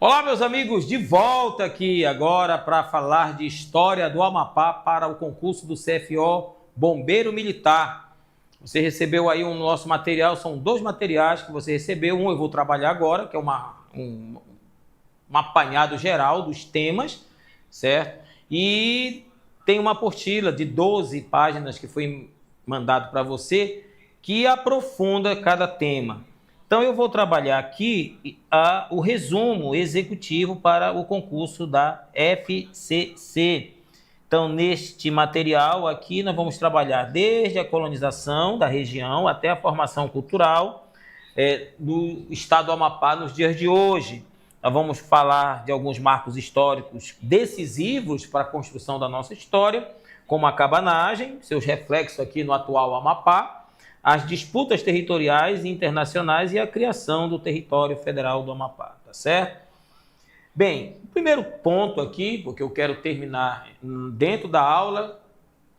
Olá, meus amigos, de volta aqui agora para falar de história do Amapá para o concurso do CFO Bombeiro Militar. Você recebeu aí nosso material, são 2 materiais que você recebeu. Um eu vou trabalhar agora, que é um apanhado geral dos temas, certo? E tem uma apostila de 12 páginas que foi mandado para você, que aprofunda cada tema. Então, eu vou trabalhar aqui o resumo executivo para o concurso da FCC. Então, neste material aqui, nós vamos trabalhar desde a colonização da região até a formação cultural do estado do Amapá nos dias de hoje. Nós vamos falar de alguns marcos históricos decisivos para a construção da nossa história, como a cabanagem, seus reflexos aqui no atual Amapá, as disputas territoriais e internacionais e a criação do território federal do Amapá, tá certo? Bem, o primeiro ponto aqui, porque eu quero terminar dentro da aula,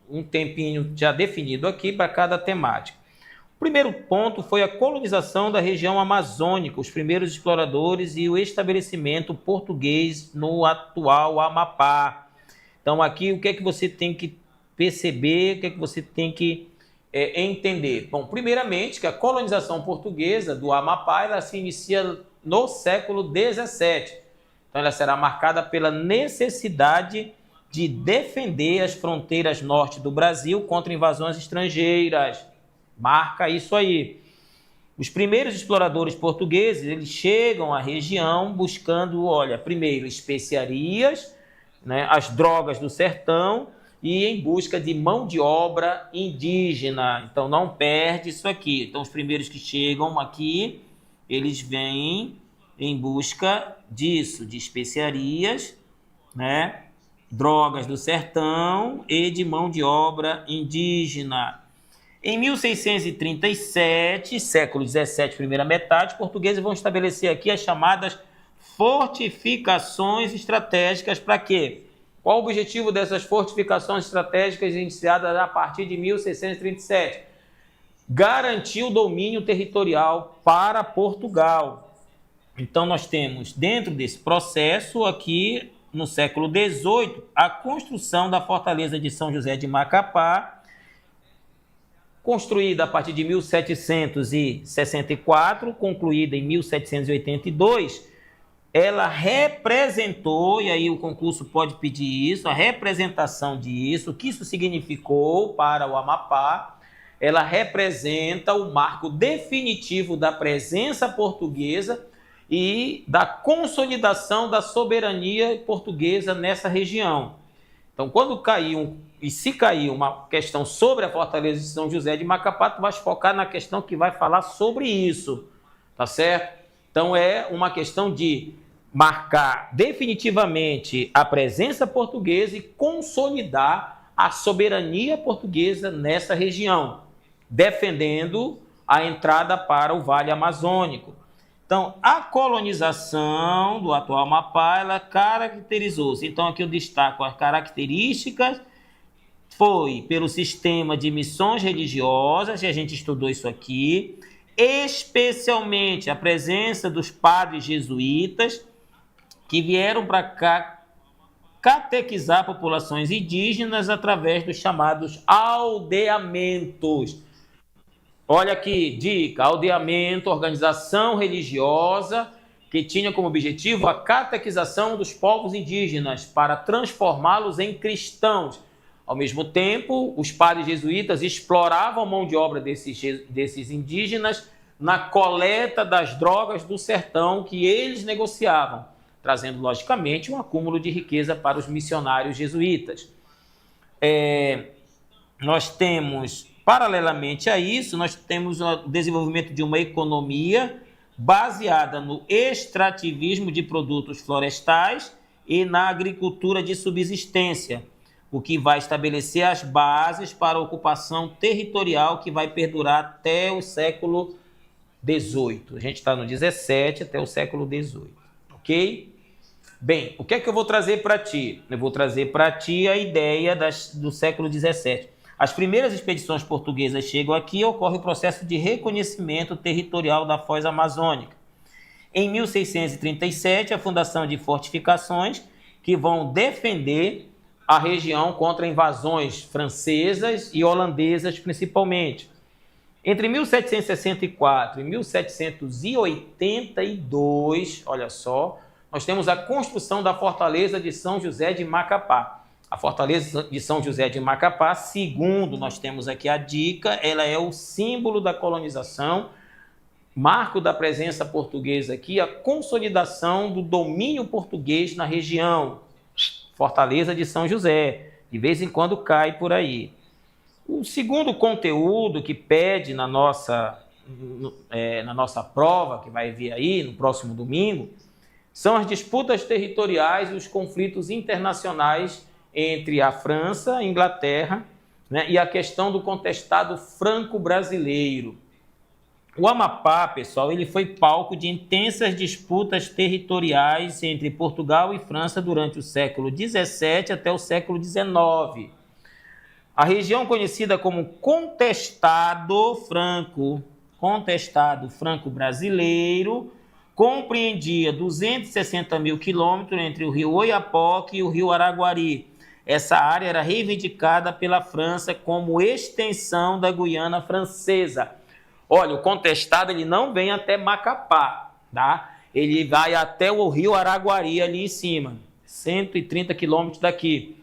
um tempinho já definido aqui para cada temática. O primeiro ponto foi a colonização da região amazônica, os primeiros exploradores e o estabelecimento português no atual Amapá. Então aqui o que é que você tem que perceber, o que é que você tem que entender? Bom, primeiramente que a colonização portuguesa do Amapá ela se inicia no século XVII. Então ela será marcada pela necessidade de defender as fronteiras norte do Brasil contra invasões estrangeiras. Marca isso aí. Os primeiros exploradores portugueses, eles chegam à região buscando, olha, primeiro especiarias, né, as drogas do sertão, e em busca de mão de obra indígena. Então não perde isso aqui. Então os primeiros que chegam aqui, eles vêm em busca disso, de especiarias, né? Drogas do sertão e de mão de obra indígena. Em 1637, século XVII, primeira metade, os portugueses vão estabelecer aqui as chamadas fortificações estratégicas para quê? Qual o objetivo dessas fortificações estratégicas iniciadas a partir de 1637? Garantir o domínio territorial para Portugal. Então, nós temos, dentro desse processo, aqui, no século XVIII, a construção da fortaleza de São José de Macapá, construída a partir de 1764, concluída em 1782, ela representou, e aí o concurso pode pedir isso, a representação disso, o que isso significou para o Amapá. Ela representa o marco definitivo da presença portuguesa e da consolidação da soberania portuguesa nessa região. Então, quando caiu, e se cair uma questão sobre a fortaleza de São José de Macapá, tu vai focar na questão que vai falar sobre isso, tá certo? Então, é uma questão de marcar definitivamente a presença portuguesa e consolidar a soberania portuguesa nessa região, defendendo a entrada para o Vale Amazônico. Então, a colonização do atual Amapá, ela caracterizou-se. Então, aqui eu destaco as características. Foi pelo sistema de missões religiosas, e a gente estudou isso aqui, especialmente a presença dos padres jesuítas, que vieram para cá catequizar populações indígenas através dos chamados aldeamentos. Olha aqui, dica, aldeamento, organização religiosa que tinha como objetivo a catequização dos povos indígenas para transformá-los em cristãos. Ao mesmo tempo, os padres jesuítas exploravam a mão de obra desses indígenas na coleta das drogas do sertão que eles negociavam, trazendo, logicamente, um acúmulo de riqueza para os missionários jesuítas. Nós temos, paralelamente a isso, nós temos o desenvolvimento de uma economia baseada no extrativismo de produtos florestais e na agricultura de subsistência, o que vai estabelecer as bases para a ocupação territorial que vai perdurar até o século XVIII. A gente está no XVII até o século XVIII, ok? Bem, o que é que eu vou trazer para ti? Eu vou trazer para ti a ideia do século XVII. As primeiras expedições portuguesas chegam aqui e ocorre o processo de reconhecimento territorial da foz amazônica. Em 1637, a fundação de fortificações que vão defender a região contra invasões francesas e holandesas, principalmente. Entre 1764 e 1782, olha só, nós temos a construção da Fortaleza de São José de Macapá. A Fortaleza de São José de Macapá, segundo nós temos aqui a dica, ela é o símbolo da colonização, marco da presença portuguesa aqui, a consolidação do domínio português na região. Fortaleza de São José, de vez em quando cai por aí. O segundo conteúdo que pede na nossa prova, que vai vir aí no próximo domingo, são as disputas territoriais e os conflitos internacionais entre a França, a Inglaterra, né, e a questão do contestado franco-brasileiro. O Amapá, pessoal, ele foi palco de intensas disputas territoriais entre Portugal e França durante o século XVII até o século XIX. A região conhecida como contestado franco-brasileiro, compreendia 260 mil quilômetros entre o rio Oiapoque e o rio Araguari. Essa área era reivindicada pela França como extensão da Guiana Francesa. Olha, o contestado ele não vem até Macapá, tá? Ele vai até o rio Araguari ali em cima, 130 quilômetros daqui.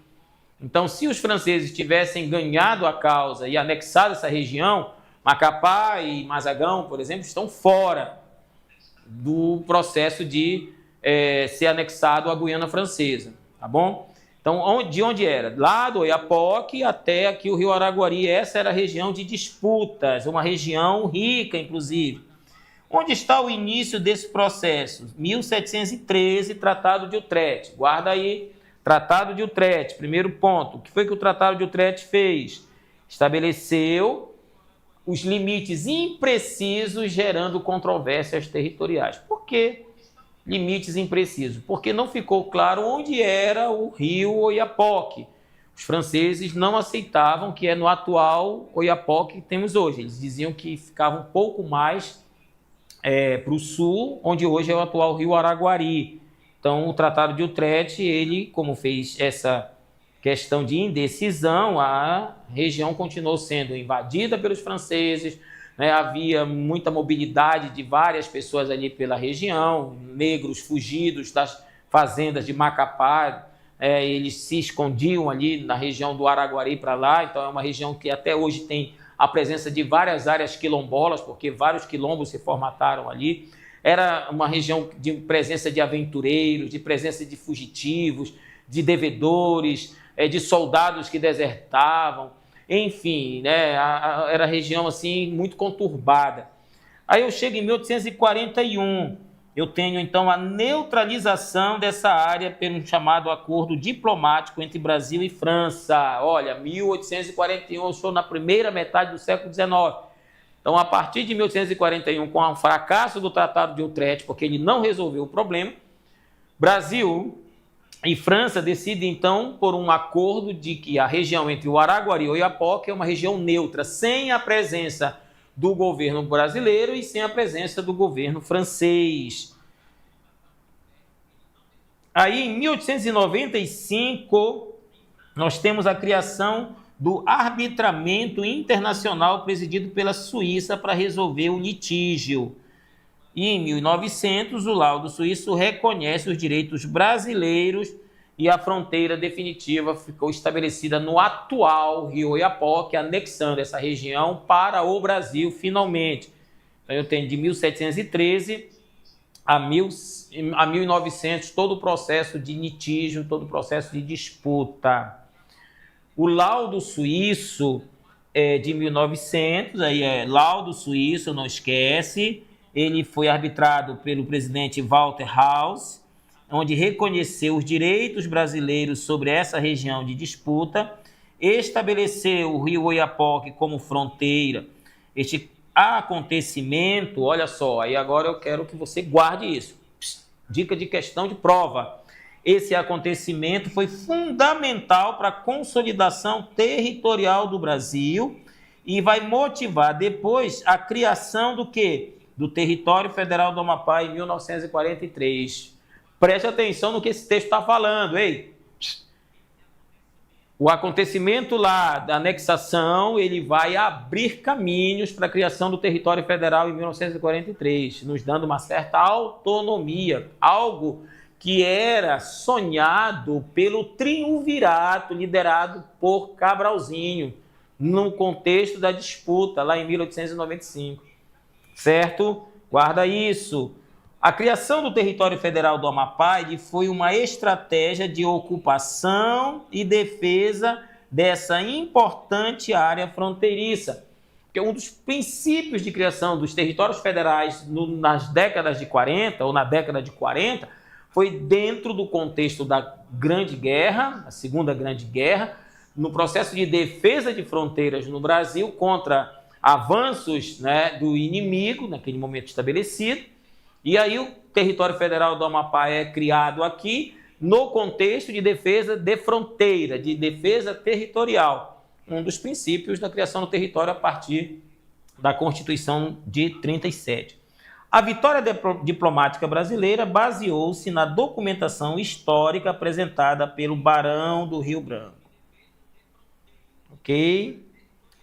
Então, se os franceses tivessem ganhado a causa e anexado essa região, Macapá e Mazagão, por exemplo, estão fora do processo de ser anexado à Guiana Francesa, tá bom? Então, de onde era? Lá do Oiapoque até aqui o rio Araguari, essa era a região de disputas, uma região rica, inclusive. Onde está o início desse processo? 1713, Tratado de Utrecht. Guarda aí, Tratado de Utrecht, primeiro ponto. O que foi que o Tratado de Utrecht fez? Estabeleceu os limites imprecisos, gerando controvérsias territoriais. Por quê? Limites imprecisos, porque não ficou claro onde era o rio Oiapoque. Os franceses não aceitavam que é no atual Oiapoque que temos hoje. Eles diziam que ficava um pouco mais para o sul, onde hoje é o atual rio Araguari. Então, o Tratado de Utrecht, ele, como fez essa questão de indecisão, a região continuou sendo invadida pelos franceses, né? Havia muita mobilidade de várias pessoas ali pela região, negros fugidos das fazendas de Macapá, eles se escondiam ali na região do Araguari para lá, então é uma região que até hoje tem a presença de várias áreas quilombolas, porque vários quilombos se formataram ali. Era uma região de presença de aventureiros, de presença de fugitivos, de devedores, de soldados que desertavam. Enfim, né, era região assim muito conturbada. Aí eu chego em 1841, eu tenho então a neutralização dessa área pelo chamado acordo diplomático entre Brasil e França. Olha, 1841, eu estou na primeira metade do século XIX. Então, a partir de 1841, com o fracasso do Tratado de Utrecht, porque ele não resolveu o problema, Brasil e França decidem, então, por um acordo de que a região entre o Araguari e o Oiapoque é uma região neutra, sem a presença do governo brasileiro e sem a presença do governo francês. Aí, em 1895, nós temos a criação do arbitramento internacional presidido pela Suíça para resolver o litígio. E em 1900, o laudo suíço reconhece os direitos brasileiros e a fronteira definitiva ficou estabelecida no atual rio Oiapoque, anexando essa região para o Brasil finalmente. Então eu tenho de 1713 a 1900 todo o processo de litígio, todo o processo de disputa. O laudo suíço é de 1900, aí é laudo suíço, não esquece. Ele foi arbitrado pelo presidente Walter Haus, onde reconheceu os direitos brasileiros sobre essa região de disputa, estabeleceu o rio Oiapoque como fronteira. Este acontecimento, olha só, aí agora eu quero que você guarde isso. Dica de questão de prova. Esse acontecimento foi fundamental para a consolidação territorial do Brasil e vai motivar depois a criação do quê? do território federal do Amapá em 1943. Preste atenção no que esse texto está falando, ei! O acontecimento lá da anexação, ele vai abrir caminhos para a criação do território federal em 1943, nos dando uma certa autonomia, algo que era sonhado pelo triunvirato liderado por Cabralzinho, no contexto da disputa lá em 1895. Certo? Guarda isso. A criação do território federal do Amapá foi uma estratégia de ocupação e defesa dessa importante área fronteiriça, que é um dos princípios de criação dos territórios federais nas décadas de 40 ou na década de 40, foi dentro do contexto da Grande Guerra, a Segunda Grande Guerra, no processo de defesa de fronteiras no Brasil contra avanços, né, do inimigo, naquele momento estabelecido. E aí o território federal do Amapá é criado aqui no contexto de defesa de fronteira, de defesa territorial, um dos princípios da criação do território a partir da Constituição de 37. A vitória diplomática brasileira baseou-se na documentação histórica apresentada pelo Barão do Rio Branco. Ok?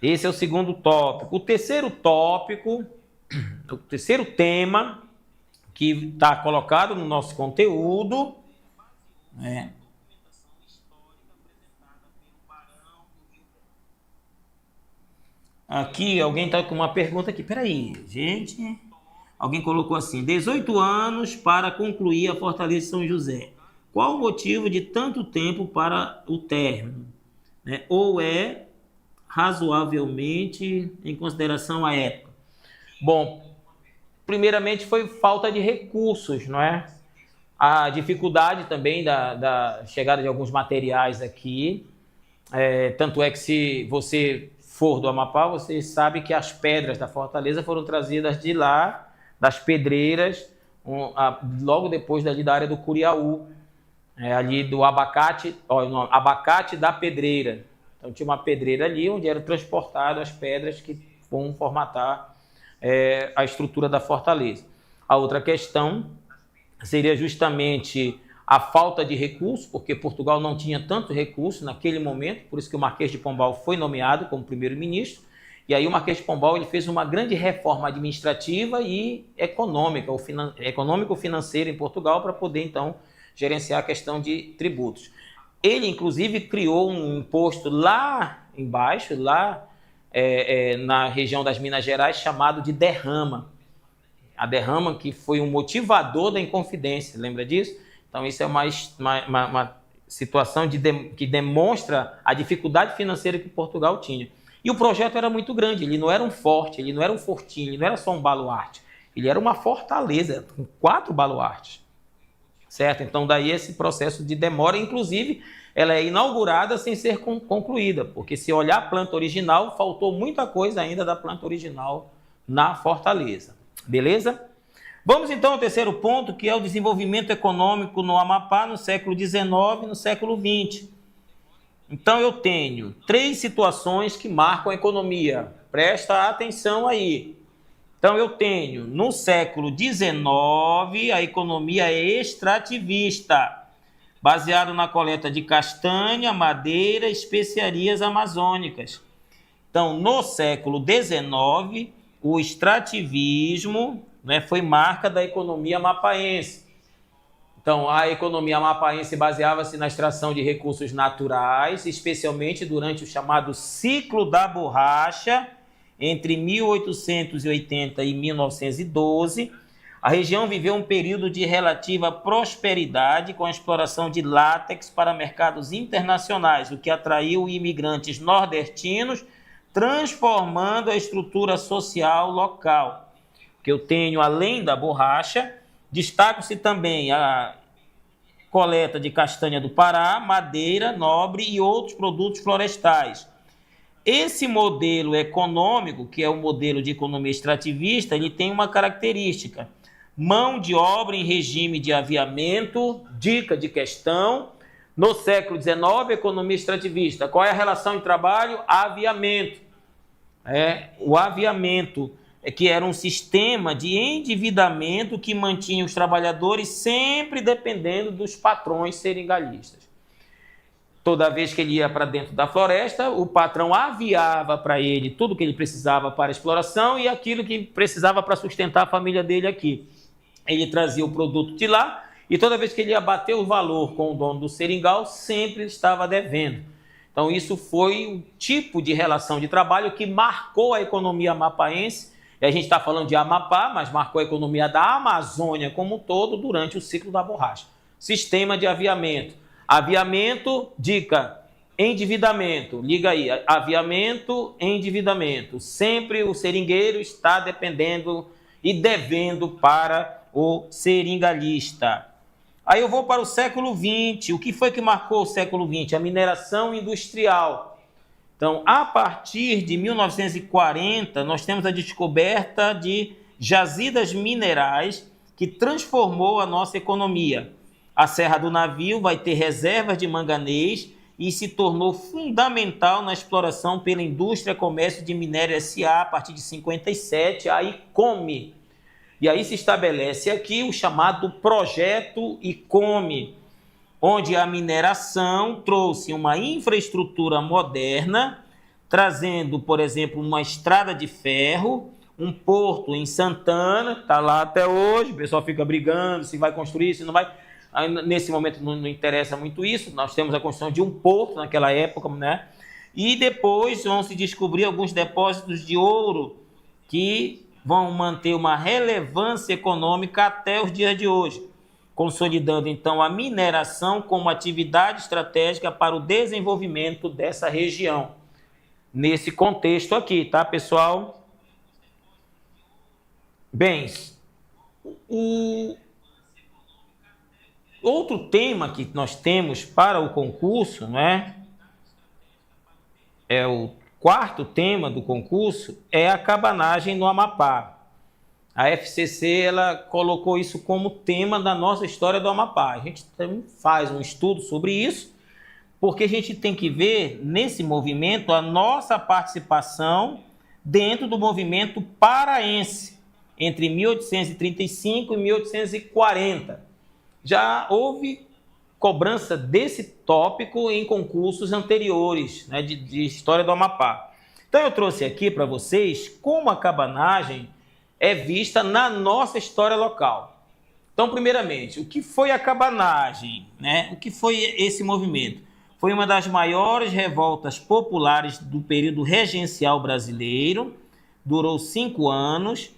Esse é o segundo tópico. O terceiro tópico, o terceiro tema que está colocado no nosso conteúdo, né? Aqui, alguém está com uma pergunta aqui. Peraí, gente. Alguém colocou assim: 18 anos para concluir a Fortaleza de São José. Qual o motivo de tanto tempo para o término? Né? Ou é razoavelmente em consideração à época? Bom, primeiramente foi falta de recursos, não é? A dificuldade também da chegada de alguns materiais aqui. Tanto é que se você for do Amapá, você sabe que as pedras da Fortaleza foram trazidas de lá, das pedreiras, logo depois dali da área do Curiaú, ali do abacate, abacate da pedreira. Então tinha uma pedreira ali onde eram transportadas as pedras que vão formatar a estrutura da Fortaleza. A outra questão seria justamente a falta de recursos, porque Portugal não tinha tanto recurso naquele momento, por isso que o Marquês de Pombal foi nomeado como primeiro-ministro, e aí o Marquês de Pombal ele fez uma grande reforma administrativa e econômica, econômico-financeira em Portugal, para poder, então, gerenciar a questão de tributos. Ele, inclusive, criou um imposto lá embaixo, lá na região das Minas Gerais, chamado de derrama. A derrama que foi um motivador da Inconfidência, lembra disso? Então, isso é uma situação que demonstra a dificuldade financeira que Portugal tinha. E o projeto era muito grande, ele não era um forte, ele não era um fortinho, ele não era só um baluarte. Ele era uma fortaleza, com 4 baluartes. Certo? Então, daí esse processo de demora, inclusive, ela é inaugurada sem ser concluída, porque se olhar a planta original, faltou muita coisa ainda da planta original na Fortaleza. Beleza? Vamos então ao terceiro ponto, que é o desenvolvimento econômico no Amapá no século XIX e no século XX. Então eu tenho 3 situações que marcam a economia. Presta atenção aí. Então eu tenho, no século XIX, a economia é extrativista, baseado na coleta de castanha, madeira, especiarias amazônicas. Então, no século XIX, o extrativismo, né, foi marca da economia amapaense. Então, a economia amapaense baseava-se na extração de recursos naturais, especialmente durante o chamado ciclo da borracha, entre 1880 e 1912. A região viveu um período de relativa prosperidade com a exploração de látex para mercados internacionais, o que atraiu imigrantes nordestinos, transformando a estrutura social local. Que eu tenho, além da borracha, destaca-se também a coleta de castanha do Pará, madeira nobre e outros produtos florestais. Esse modelo econômico, que é o modelo de economia extrativista, ele tem uma característica: mão de obra em regime de aviamento. Dica de questão: no século XIX, economia extrativista. Qual é a relação de trabalho? Aviamento. O aviamento que era um sistema de endividamento que mantinha os trabalhadores sempre dependendo dos patrões seringalhistas. Toda vez que ele ia para dentro da floresta, o patrão aviava para ele tudo que ele precisava para a exploração e aquilo que precisava para sustentar a família dele aqui. Ele trazia o produto de lá e toda vez que ele ia bater o valor com o dono do seringal, sempre estava devendo. Então isso foi um tipo de relação de trabalho que marcou a economia amapaense. E a gente está falando de Amapá, mas marcou a economia da Amazônia como um todo durante o ciclo da borracha. Sistema de aviamento. Aviamento, dica, endividamento. Liga aí, aviamento, endividamento. Sempre o seringueiro está dependendo e devendo para o seringalista. Aí eu vou para o século XX. O que foi que marcou o século XX? A mineração industrial. Então, a partir de 1940, nós temos a descoberta de jazidas minerais que transformou a nossa economia. A Serra do Navio vai ter reservas de manganês e se tornou fundamental na exploração pela Indústria Comércio de Minério S.A. a partir de 57, a ICOME. E aí se estabelece aqui o chamado Projeto ICOME, onde a mineração trouxe uma infraestrutura moderna, trazendo, por exemplo, uma estrada de ferro, um porto em Santana, está lá até hoje, o pessoal fica brigando se vai construir, se não vai. Nesse momento não interessa muito isso, nós temos a construção de um porto naquela época, né? E depois vão se descobrir alguns depósitos de ouro que vão manter uma relevância econômica até os dias de hoje, consolidando então a mineração como atividade estratégica para o desenvolvimento dessa região. Nesse contexto aqui, tá, pessoal? Bem, o outro tema que nós temos para o concurso, né, é o quarto tema do concurso, é a cabanagem no Amapá. A FCC ela colocou isso como tema da nossa história do Amapá. A gente faz um estudo sobre isso, porque a gente tem que ver nesse movimento a nossa participação dentro do movimento paraense, entre 1835 e 1840. Já houve cobrança desse tópico em concursos anteriores, né, de história do Amapá. Então eu trouxe aqui para vocês como a cabanagem é vista na nossa história local. Então, primeiramente, o que foi a cabanagem, né? O que foi esse movimento? Foi uma das maiores revoltas populares do período regencial brasileiro, durou 5 anos,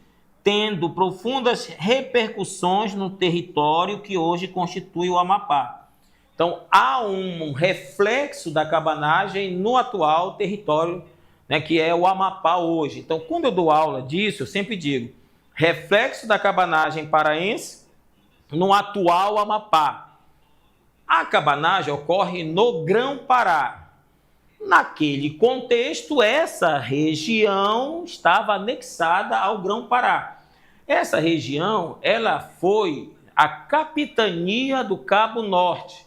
tendo profundas repercussões no território que hoje constitui o Amapá. Então, há um reflexo da cabanagem no atual território, né, que é o Amapá hoje. Então, quando eu dou aula disso, eu sempre digo, reflexo da cabanagem paraense no atual Amapá. A cabanagem ocorre no Grão-Pará. Naquele contexto, essa região estava anexada ao Grão-Pará. Essa região, ela foi a capitania do Cabo Norte.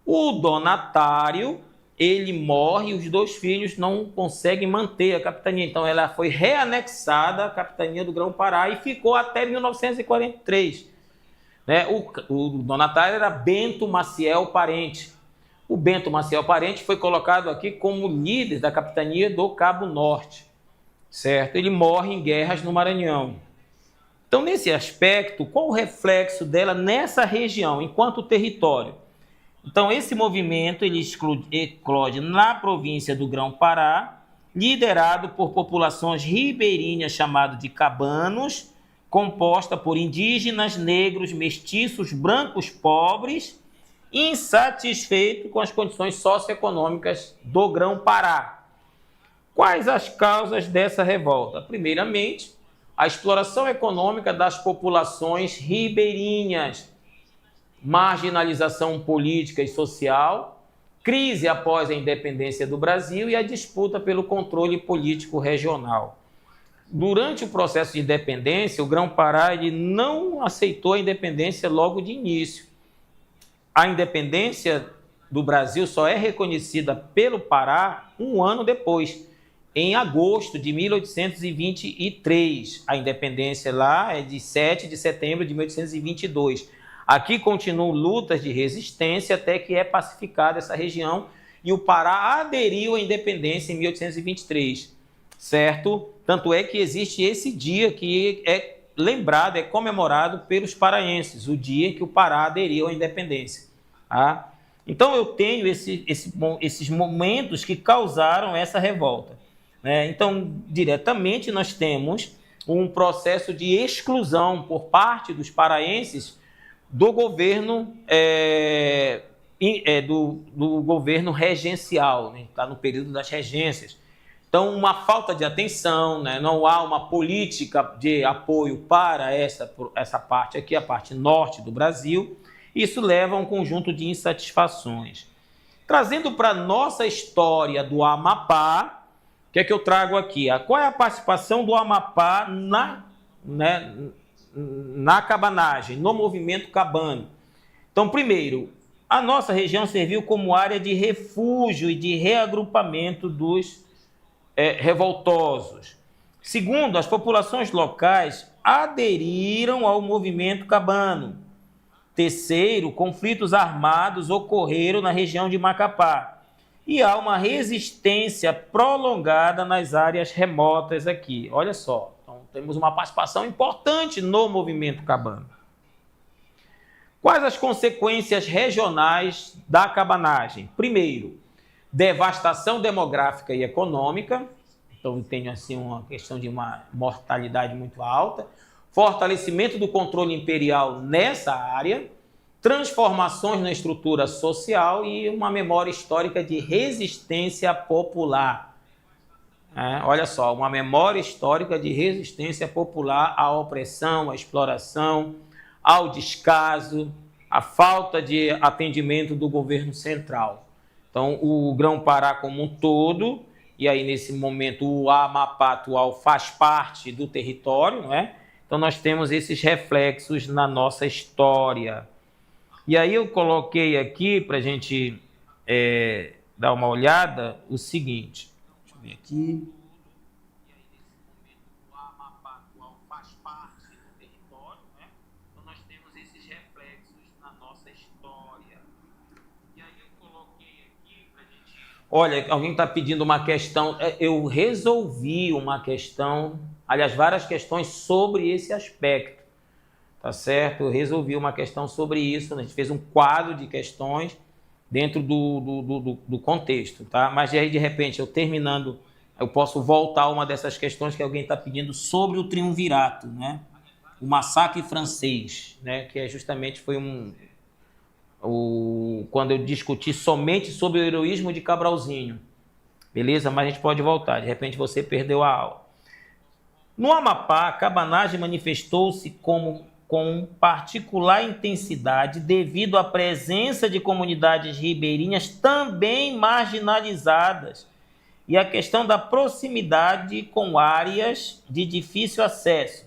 O donatário, ele morre e os 2 filhos não conseguem manter a capitania. Então, ela foi reanexada à capitania do Grão-Pará e ficou até 1943. Né? O donatário era Bento Maciel Parente. O Bento Maciel Parente foi colocado aqui como líder da capitania do Cabo Norte. Certo? Ele morre em guerras no Maranhão. Então, nesse aspecto, qual o reflexo dela nessa região, enquanto território? Então, esse movimento ele eclode na província do Grão-Pará, liderado por populações ribeirinhas chamadas de cabanos, composta por indígenas, negros, mestiços, brancos pobres, insatisfeitos com as condições socioeconômicas do Grão-Pará. Quais as causas dessa revolta? Primeiramente, a exploração econômica das populações ribeirinhas, marginalização política e social, crise após a independência do Brasil e a disputa pelo controle político regional. Durante o processo de independência, o Grão-Pará ele não aceitou a independência logo de início. A independência do Brasil só é reconhecida pelo Pará um ano depois, em agosto de 1823. A independência lá é de 7 de setembro de 1822. Aqui continuam lutas de resistência até que é pacificada essa região e o Pará aderiu à independência em 1823, certo? Tanto é que existe esse dia que é lembrado, é comemorado pelos paraenses, o dia que o Pará aderiu à independência. Tá? Então eu tenho esses momentos que causaram essa revolta. Né? Então, diretamente, nós temos um processo de exclusão por parte dos paraenses do governo, do governo regencial, né? Está no período das regências. Então, uma falta de atenção, né? Não há uma política de apoio para essa parte aqui, a parte norte do Brasil. Isso leva a um conjunto de insatisfações. Trazendo para a nossa história do Amapá, o que é que eu trago aqui? Qual é a participação do Amapá na cabanagem, no movimento cabano? Então, primeiro, a nossa região serviu como área de refúgio e de reagrupamento dos revoltosos. Segundo, as populações locais aderiram ao movimento cabano. Terceiro, conflitos armados ocorreram na região de Macapá. E há uma resistência prolongada nas áreas remotas aqui. Olha só, então, temos uma participação importante no movimento cabano. Quais as consequências regionais da cabanagem? Primeiro, devastação demográfica e econômica. Então, tenho assim uma questão de uma mortalidade muito alta. Fortalecimento do controle imperial nessa área. Transformações na estrutura social e uma memória histórica de resistência popular. Olha só, uma memória histórica de resistência popular à opressão, à exploração, ao descaso, à falta de atendimento do governo central. Então, o Grão-Pará como um todo, e aí nesse momento o Amapá atual faz parte do território, não é? Então, nós temos esses reflexos na nossa história. E aí eu coloquei aqui para a gente dar uma olhada o seguinte. Deixa eu ver aqui. O Amapá atual faz parte do território, né? Então nós temos esses reflexos na nossa história. E aí eu coloquei aqui para a gente... Olha, alguém está pedindo uma questão. Eu resolvi uma questão, aliás, várias questões sobre esse aspecto. Tá certo? Eu resolvi uma questão sobre isso, né? A gente fez um quadro de questões dentro do contexto, tá? Mas aí, de repente, eu terminando, eu posso voltar a uma dessas questões que alguém está pedindo sobre o triunvirato, né? O massacre francês, né? Que justamente foi quando eu discuti somente sobre o heroísmo de Cabralzinho, beleza? Mas a gente pode voltar, de repente você perdeu a aula. No Amapá, a cabanagem manifestou-se com particular intensidade devido à presença de comunidades ribeirinhas também marginalizadas e a questão da proximidade com áreas de difícil acesso.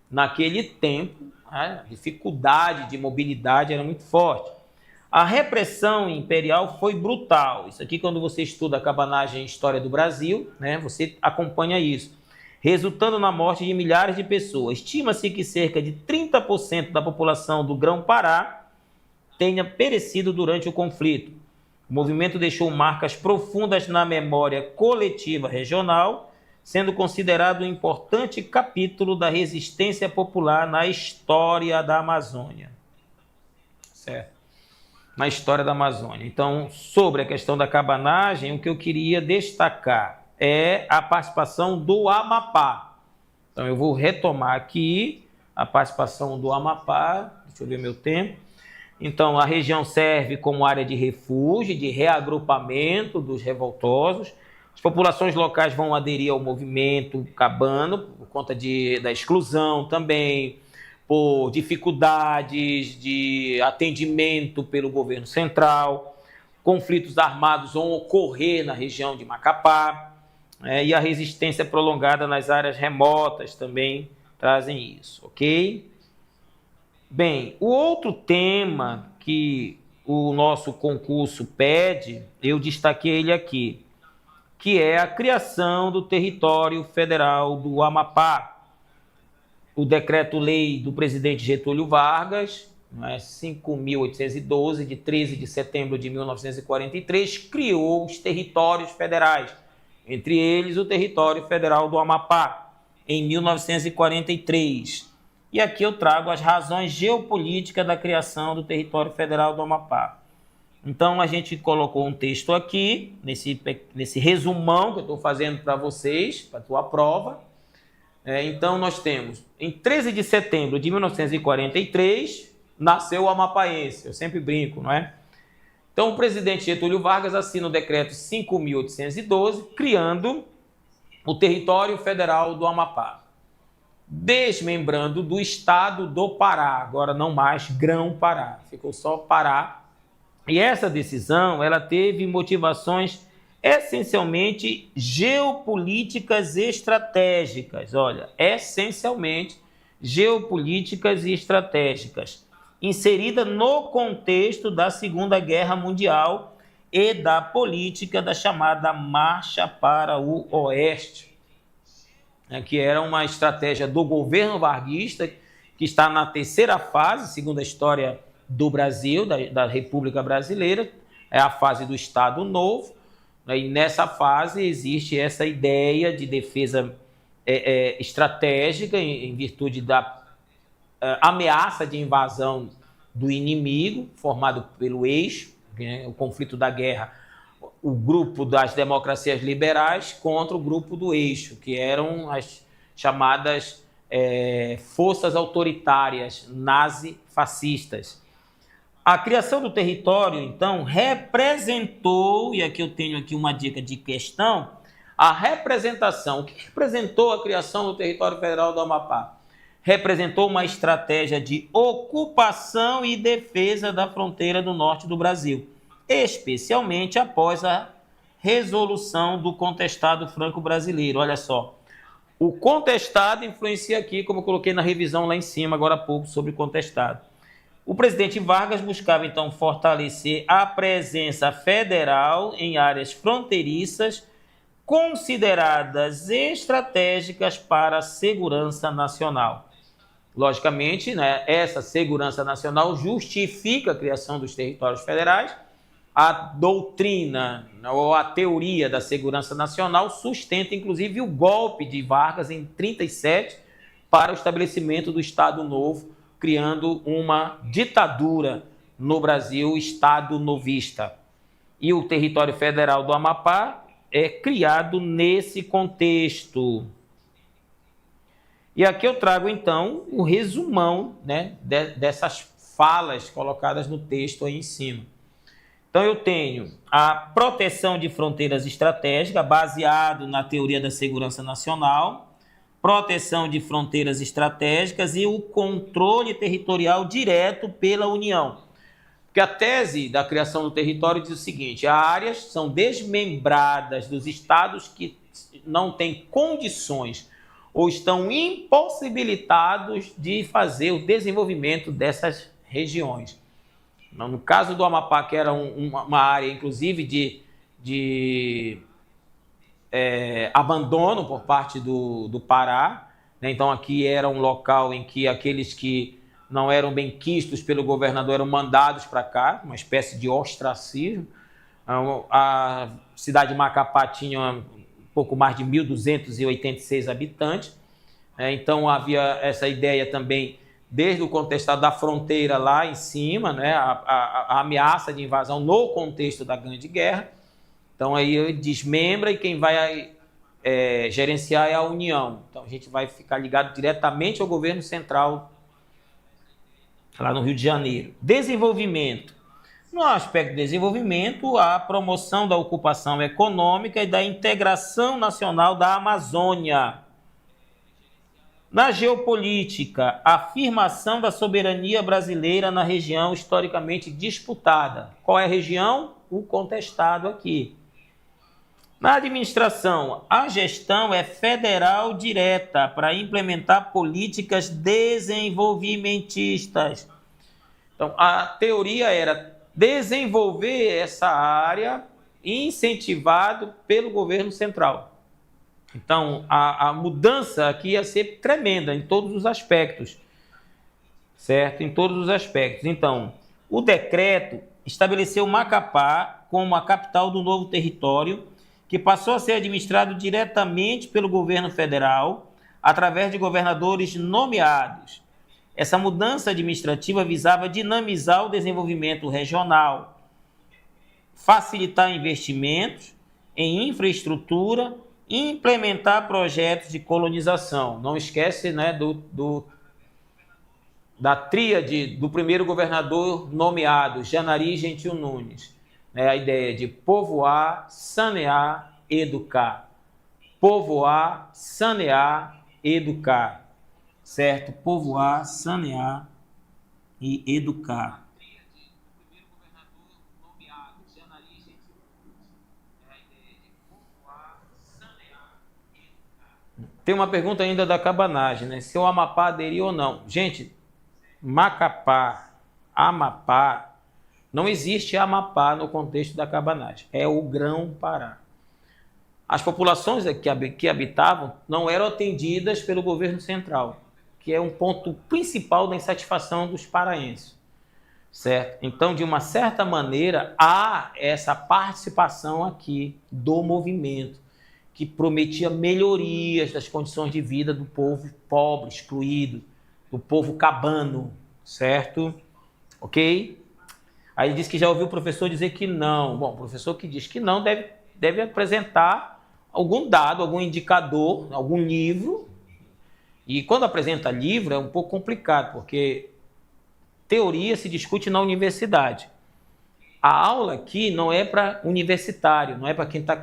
Naquele tempo, a dificuldade de mobilidade era muito forte. A repressão imperial foi brutal. Isso aqui, quando você estuda a cabanagem e história do Brasil, né, você acompanha isso, resultando na morte de milhares de pessoas. Estima-se que cerca de 30% da população do Grão-Pará tenha perecido durante o conflito. O movimento deixou marcas profundas na memória coletiva regional, sendo considerado um importante capítulo da resistência popular na história da Amazônia. Certo? Na história da Amazônia. Então, sobre a questão da cabanagem, o que eu queria destacar é a participação do Amapá. Então, eu vou retomar aqui a participação do Amapá. Deixa eu ver meu tempo. Então, a região serve como área de refúgio, de reagrupamento dos revoltosos. As populações locais vão aderir ao movimento cabano por conta da exclusão também, por dificuldades de atendimento pelo governo central. Conflitos armados vão ocorrer na região de Macapá. E a resistência prolongada nas áreas remotas também trazem isso, ok? Bem, o outro tema que o nosso concurso pede, eu destaquei ele aqui, que é a criação do território federal do Amapá. O decreto-lei do presidente Getúlio Vargas, 5.812, de 13 de setembro de 1943, criou os territórios federais, entre eles o território federal do Amapá, em 1943. E aqui eu trago as razões geopolíticas da criação do território federal do Amapá. Então, a gente colocou um texto aqui, nesse resumão que eu estou fazendo para vocês, para a tua prova. Então, nós temos, em 13 de setembro de 1943, nasceu o amapaense. Eu sempre brinco, não é? Então, o presidente Getúlio Vargas assina o decreto 5.812, criando o território federal do Amapá, desmembrando do estado do Pará, agora não mais Grão-Pará, ficou só Pará. E essa decisão, ela teve motivações essencialmente geopolíticas e estratégicas. Olha, essencialmente geopolíticas e estratégicas, inserida no contexto da Segunda Guerra Mundial e da política da chamada Marcha para o Oeste, que era uma estratégia do governo varguista, que está na terceira fase, segundo a história do Brasil, da República Brasileira, é a fase do Estado Novo, e nessa fase existe essa ideia de defesa estratégica em virtude da ameaça de invasão do inimigo, formado pelo eixo, o conflito da guerra, o grupo das democracias liberais contra o grupo do eixo, que eram as chamadas forças autoritárias nazi-fascistas. A criação do território, então, representou, e aqui eu tenho aqui uma dica de questão, a representação. O que representou a criação do território federal do Amapá? Representou uma estratégia de ocupação e defesa da fronteira do norte do Brasil, especialmente após a resolução do contestado franco-brasileiro. Olha só, o contestado influencia aqui, como eu coloquei na revisão lá em cima, agora há pouco, sobre o contestado. O presidente Vargas buscava, então, fortalecer a presença federal em áreas fronteiriças consideradas estratégicas para a segurança nacional. Logicamente, né, essa segurança nacional justifica a criação dos territórios federais. A doutrina ou a teoria da segurança nacional sustenta, inclusive, o golpe de Vargas em 1937 para o estabelecimento do Estado Novo, criando uma ditadura no Brasil, Estado novista. E o território federal do Amapá é criado nesse contexto. E aqui eu trago, então, o resumão, né, dessas falas colocadas no texto aí em cima. Então, eu tenho a proteção de fronteiras estratégicas, baseado na teoria da segurança nacional, proteção de fronteiras estratégicas e o controle territorial direto pela União. Porque a tese da criação do território diz o seguinte: as áreas são desmembradas dos estados que não têm condições ou estão impossibilitados de fazer o desenvolvimento dessas regiões. No caso do Amapá, que era uma área, inclusive, de abandono por parte do Pará, né? Então aqui era um local em que aqueles que não eram bem quistos pelo governador eram mandados para cá, uma espécie de ostracismo. A cidade de Macapá tinha um pouco mais de 1.286 habitantes, então havia essa ideia também, desde o contestado da fronteira lá em cima, né? a ameaça de invasão no contexto da Grande Guerra. Então, aí ele desmembra e quem vai gerenciar é a União. Então, a gente vai ficar ligado diretamente ao governo central, lá no Rio de Janeiro. Desenvolvimento. No aspecto de desenvolvimento, a promoção da ocupação econômica e da integração nacional da Amazônia. Na geopolítica, a afirmação da soberania brasileira na região historicamente disputada. Qual é a região? O contestado aqui. Na administração, a gestão é federal direta para implementar políticas desenvolvimentistas. Então, a teoria era desenvolver essa área incentivado pelo governo central. Então, a mudança aqui ia ser tremenda em todos os aspectos, certo? Em todos os aspectos. Então, o decreto estabeleceu Macapá como a capital do novo território, que passou a ser administrado diretamente pelo governo federal, através de governadores nomeados. Essa mudança administrativa visava dinamizar o desenvolvimento regional, facilitar investimentos em infraestrutura e implementar projetos de colonização. Não esquece, né, da tríade do primeiro governador nomeado, Janari Gentil Nunes. Né, a ideia de povoar, sanear, educar. Povoar, sanear, educar. Certo? Povoar, sanear e educar. Tem uma pergunta ainda da cabanagem, né? Se o Amapá aderiu ou não. Gente, Macapá, Amapá, não existe Amapá no contexto da cabanagem. É o Grão-Pará. As populações que habitavam não eram atendidas pelo governo central, que é um ponto principal da insatisfação dos paraenses, certo? Então, de uma certa maneira, há essa participação aqui do movimento, que prometia melhorias das condições de vida do povo pobre, excluído, do povo cabano, certo? Ok? Aí ele disse que já ouviu o professor dizer que não. Bom, o professor que diz que não deve apresentar algum dado, algum indicador, algum livro. E quando apresenta livro é um pouco complicado, porque teoria se discute na universidade. A aula aqui não é para universitário, não é para quem está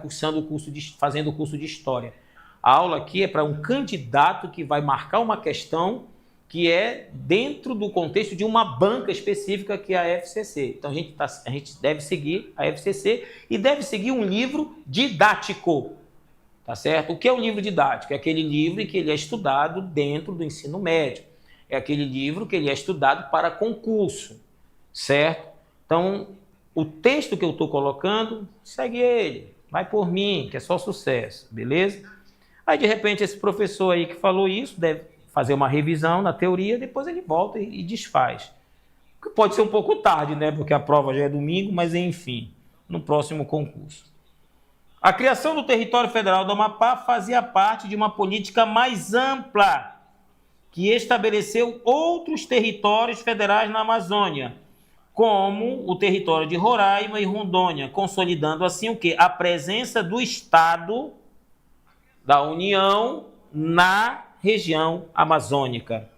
fazendo o curso de história. A aula aqui é para um candidato que vai marcar uma questão que é dentro do contexto de uma banca específica que é a FCC. Então a gente deve seguir a FCC e deve seguir um livro didático. Tá certo? O que é um livro didático? É aquele livro que ele é estudado dentro do ensino médio. É aquele livro que ele é estudado para concurso, certo? Então, o texto que eu estou colocando, segue ele, vai por mim, que é só sucesso, beleza? Aí, de repente, esse professor aí que falou isso deve fazer uma revisão na teoria, depois ele volta e desfaz. O que pode ser um pouco tarde, né? Porque a prova já é domingo, mas enfim, no próximo concurso. A criação do território federal do Amapá fazia parte de uma política mais ampla, que estabeleceu outros territórios federais na Amazônia, como o território de Roraima e Rondônia, consolidando assim o quê? A presença do Estado, da União, na região amazônica.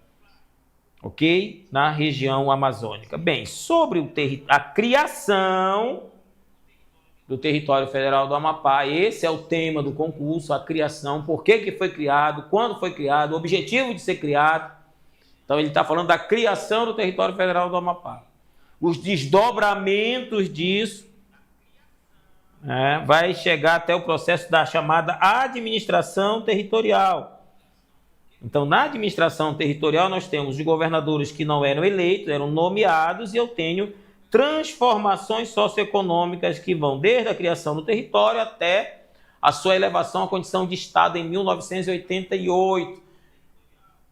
Ok? Na região amazônica. Bem, sobre a criação do território federal do Amapá, esse é o tema do concurso, a criação, por que foi criado, quando foi criado, o objetivo de ser criado. Então ele está falando da criação do território federal do Amapá. Os desdobramentos disso, vai chegar até o processo da chamada administração territorial. Então, na administração territorial, nós temos os governadores que não eram eleitos, eram nomeados, e eu tenho transformações socioeconômicas que vão desde a criação do território até a sua elevação à condição de Estado em 1988.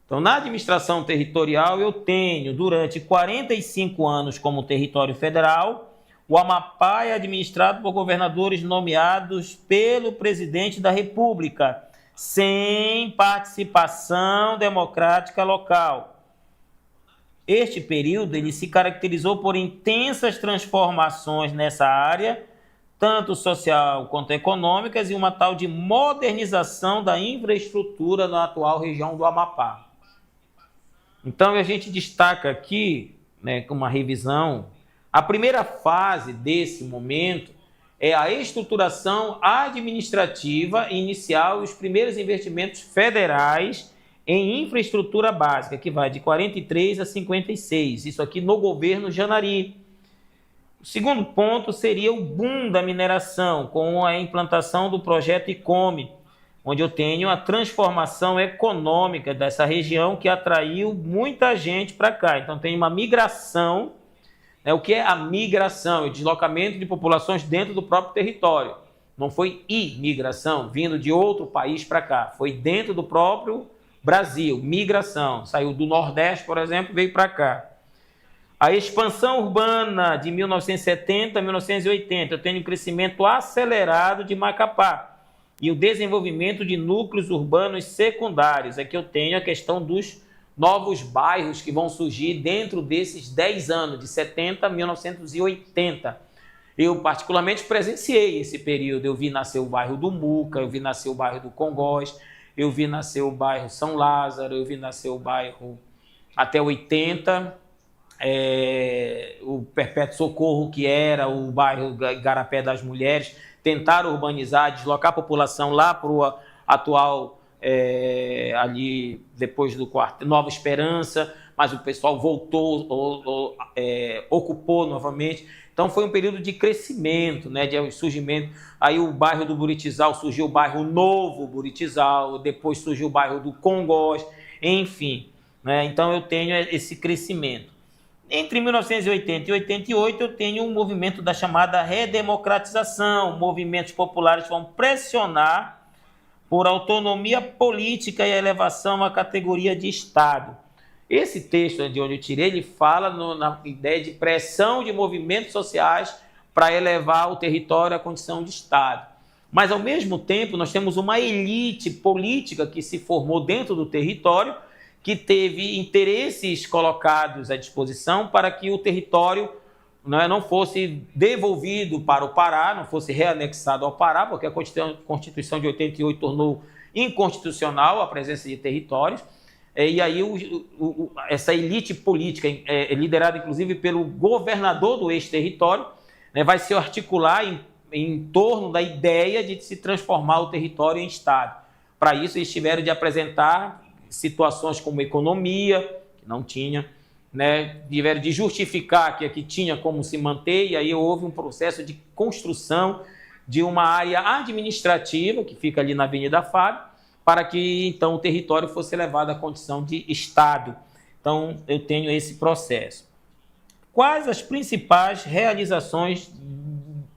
Então, na administração territorial, eu tenho, durante 45 anos como território federal, o Amapá é administrado por governadores nomeados pelo presidente da República, sem participação democrática local. Este período ele se caracterizou por intensas transformações nessa área, tanto social quanto econômicas, e uma tal de modernização da infraestrutura na atual região do Amapá. Então, a gente destaca aqui, com uma revisão, a primeira fase desse momento é a estruturação administrativa inicial e os primeiros investimentos federais em infraestrutura básica, que vai de 43 a 56, isso aqui no governo Janari. O segundo ponto seria o boom da mineração, com a implantação do projeto ICOME, onde eu tenho a transformação econômica dessa região que atraiu muita gente para cá. Então tem uma migração O que é a migração? O deslocamento de populações dentro do próprio território. Não foi imigração, vindo de outro país para cá. Foi dentro do próprio Brasil, migração. Saiu do Nordeste, por exemplo, veio para cá. A expansão urbana de 1970 a 1980, eu tenho um crescimento acelerado de Macapá. E o desenvolvimento de núcleos urbanos secundários. Aqui eu tenho a questão dos novos bairros que vão surgir dentro desses 10 anos, de 70 a 1980. Eu particularmente presenciei esse período. Eu vi nascer o bairro do Muca, eu vi nascer o bairro do Congós, eu vi nascer o bairro São Lázaro, eu vi nascer o bairro até 80, o Perpétuo Socorro, que era o bairro Igarapé das Mulheres. Tentaram urbanizar, deslocar a população lá para o atual, ali depois do quarto, Nova Esperança, mas o pessoal voltou, ocupou novamente. Então foi um período de crescimento, de surgimento. Aí o bairro do Buritizal, surgiu o bairro Novo Buritizal, depois surgiu o bairro do Congós, enfim. Então eu tenho esse crescimento. Entre 1980 e 88 eu tenho um movimento da chamada redemocratização. Movimentos populares vão pressionar por autonomia política e elevação à categoria de Estado. Esse texto de onde eu tirei, ele fala na ideia de pressão de movimentos sociais para elevar o território à condição de Estado. Mas, ao mesmo tempo, nós temos uma elite política que se formou dentro do território, que teve interesses colocados à disposição para que o território não fosse devolvido para o Pará, não fosse reanexado ao Pará, porque a Constituição de 88 tornou inconstitucional a presença de territórios. E aí essa elite política, liderada inclusive pelo governador do ex-território, vai se articular em torno da ideia de se transformar o território em Estado. Para isso, eles tiveram de apresentar situações como economia, que não tinha, tiveram de justificar que aqui tinha como se manter, e aí houve um processo de construção de uma área administrativa, que fica ali na Avenida Fábio, para que, então, o território fosse levado à condição de Estado. Então, eu tenho esse processo. Quais as principais realizações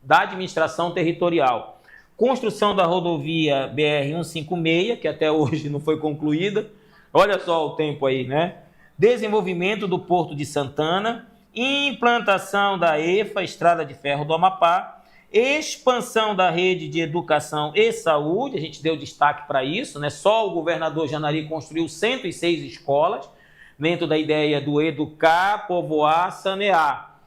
da administração territorial? Construção da rodovia BR-156, que até hoje não foi concluída. Olha só o tempo aí, Desenvolvimento do Porto de Santana, implantação da EFA, Estrada de Ferro do Amapá, expansão da rede de educação e saúde, a gente deu destaque para isso, Só o governador Janari construiu 106 escolas, dentro da ideia do educar, povoar, sanear.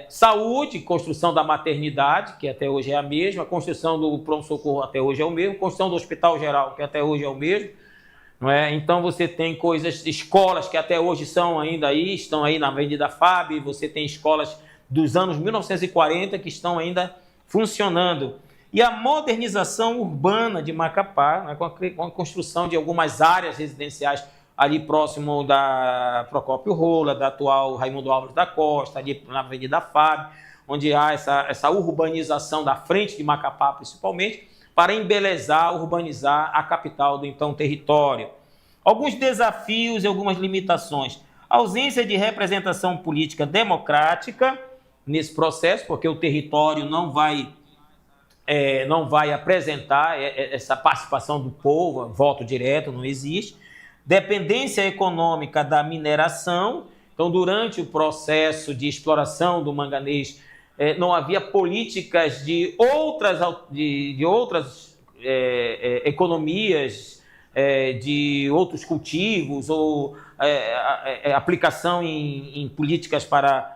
Saúde, construção da maternidade, que até hoje é a mesma, construção do pronto-socorro até hoje é o mesmo, construção do hospital geral, que até hoje é o mesmo. Então você tem escolas que até hoje estão aí na Avenida Fábio, você tem escolas dos anos 1940 que estão ainda funcionando. E a modernização urbana de Macapá, com a construção de algumas áreas residenciais ali próximo da Procópio Rola, da atual Raimundo Alves da Costa, ali na Avenida Fábio, onde há essa urbanização da frente de Macapá, principalmente, para embelezar, urbanizar a capital do então território. Alguns desafios e algumas limitações. Ausência de representação política democrática nesse processo, porque o território não vai apresentar essa participação do povo, voto direto não existe. Dependência econômica da mineração. Então, durante o processo de exploração do manganês, não havia políticas de outras economias, de outros cultivos, ou aplicação em políticas para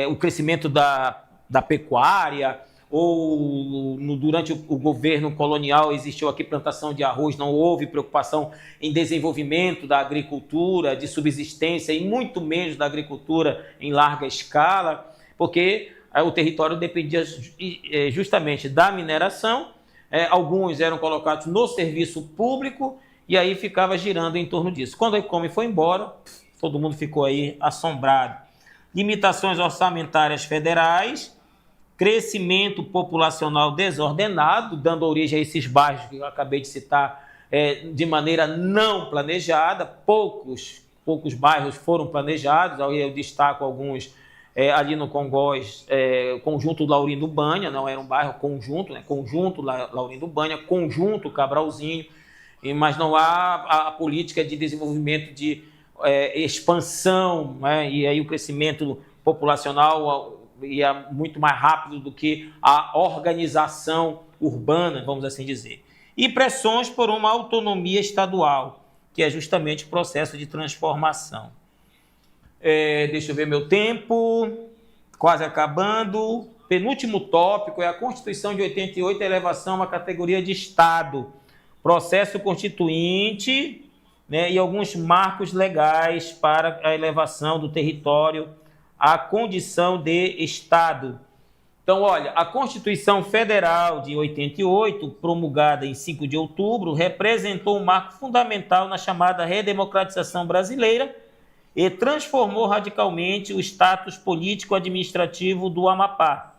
o crescimento da pecuária, ou durante o governo colonial existiu aqui plantação de arroz, não houve preocupação em desenvolvimento da agricultura, de subsistência, e muito menos da agricultura em larga escala, porque o território dependia justamente da mineração. Alguns eram colocados no serviço público, e aí ficava girando em torno disso. Quando a Ecome foi embora, todo mundo ficou aí assombrado. Limitações orçamentárias federais, crescimento populacional desordenado, dando origem a esses bairros que eu acabei de citar, de maneira não planejada. Poucos bairros foram planejados, aí eu destaco alguns ali no Congoz, conjunto Laurindo Banha, não era um bairro, conjunto, né? Conjunto Laurindo Banha, conjunto Cabralzinho, mas não há a política de desenvolvimento, de expansão, né? E aí o crescimento populacional ia muito mais rápido do que a organização urbana, vamos assim dizer. E pressões por uma autonomia estadual, que é justamente o processo de transformação. Deixa eu ver meu tempo, quase acabando. Penúltimo tópico é a Constituição de 88, a elevação à categoria de Estado, processo constituinte, né, e alguns marcos legais para a elevação do território à condição de Estado. Então, olha, a Constituição Federal de 88, promulgada em 5 de outubro, representou um marco fundamental na chamada redemocratização brasileira e transformou radicalmente o status político-administrativo do Amapá.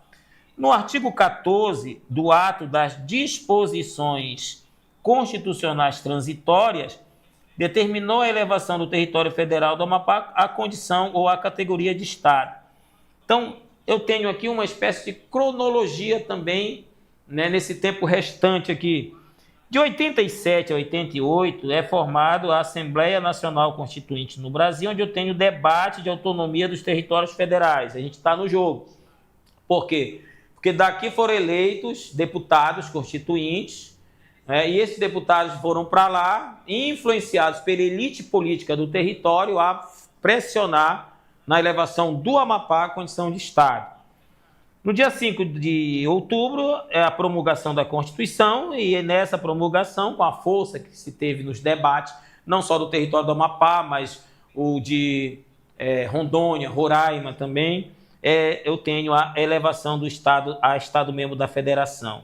No artigo 14 do ato das disposições constitucionais transitórias, determinou a elevação do território federal do Amapá à condição ou à categoria de Estado. Então, eu tenho aqui uma espécie de cronologia também, né, nesse tempo restante aqui. De 87 a 88 é formado a Assembleia Nacional Constituinte no Brasil, onde eu tenho debate de autonomia dos territórios federais. A gente está no jogo. Por quê? Porque daqui foram eleitos deputados constituintes, e esses deputados foram para lá, influenciados pela elite política do território, a pressionar na elevação do Amapá à condição de Estado. No dia 5 de outubro é a promulgação da Constituição, e nessa promulgação, com a força que se teve nos debates, não só do território do Amapá, mas o de Rondônia, Roraima também, eu tenho a elevação do Estado a Estado-membro da Federação.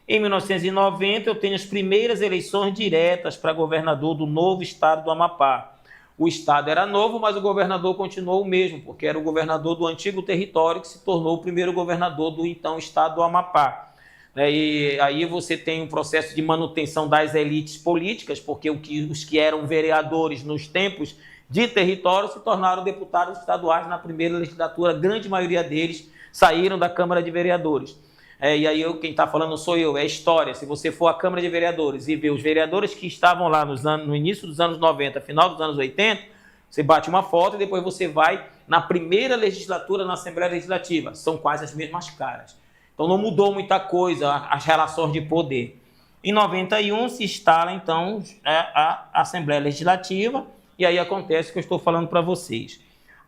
Em 1990, eu tenho as primeiras eleições diretas para governador do novo Estado do Amapá. O Estado era novo, mas o governador continuou o mesmo, porque era o governador do antigo território que se tornou o primeiro governador do então Estado do Amapá. E aí você tem um processo de manutenção das elites políticas, porque os que eram vereadores nos tempos de território se tornaram deputados estaduais na primeira legislatura. A grande maioria deles saíram da Câmara de Vereadores. E aí quem está falando sou eu, é história. Se você for à Câmara de Vereadores e ver os vereadores que estavam lá no início dos anos 90, final dos anos 80, você bate uma foto e depois você vai na primeira legislatura na Assembleia Legislativa. São quase as mesmas caras. Então não mudou muita coisa as relações de poder. Em 91 se instala então a Assembleia Legislativa e aí acontece o que eu estou falando para vocês.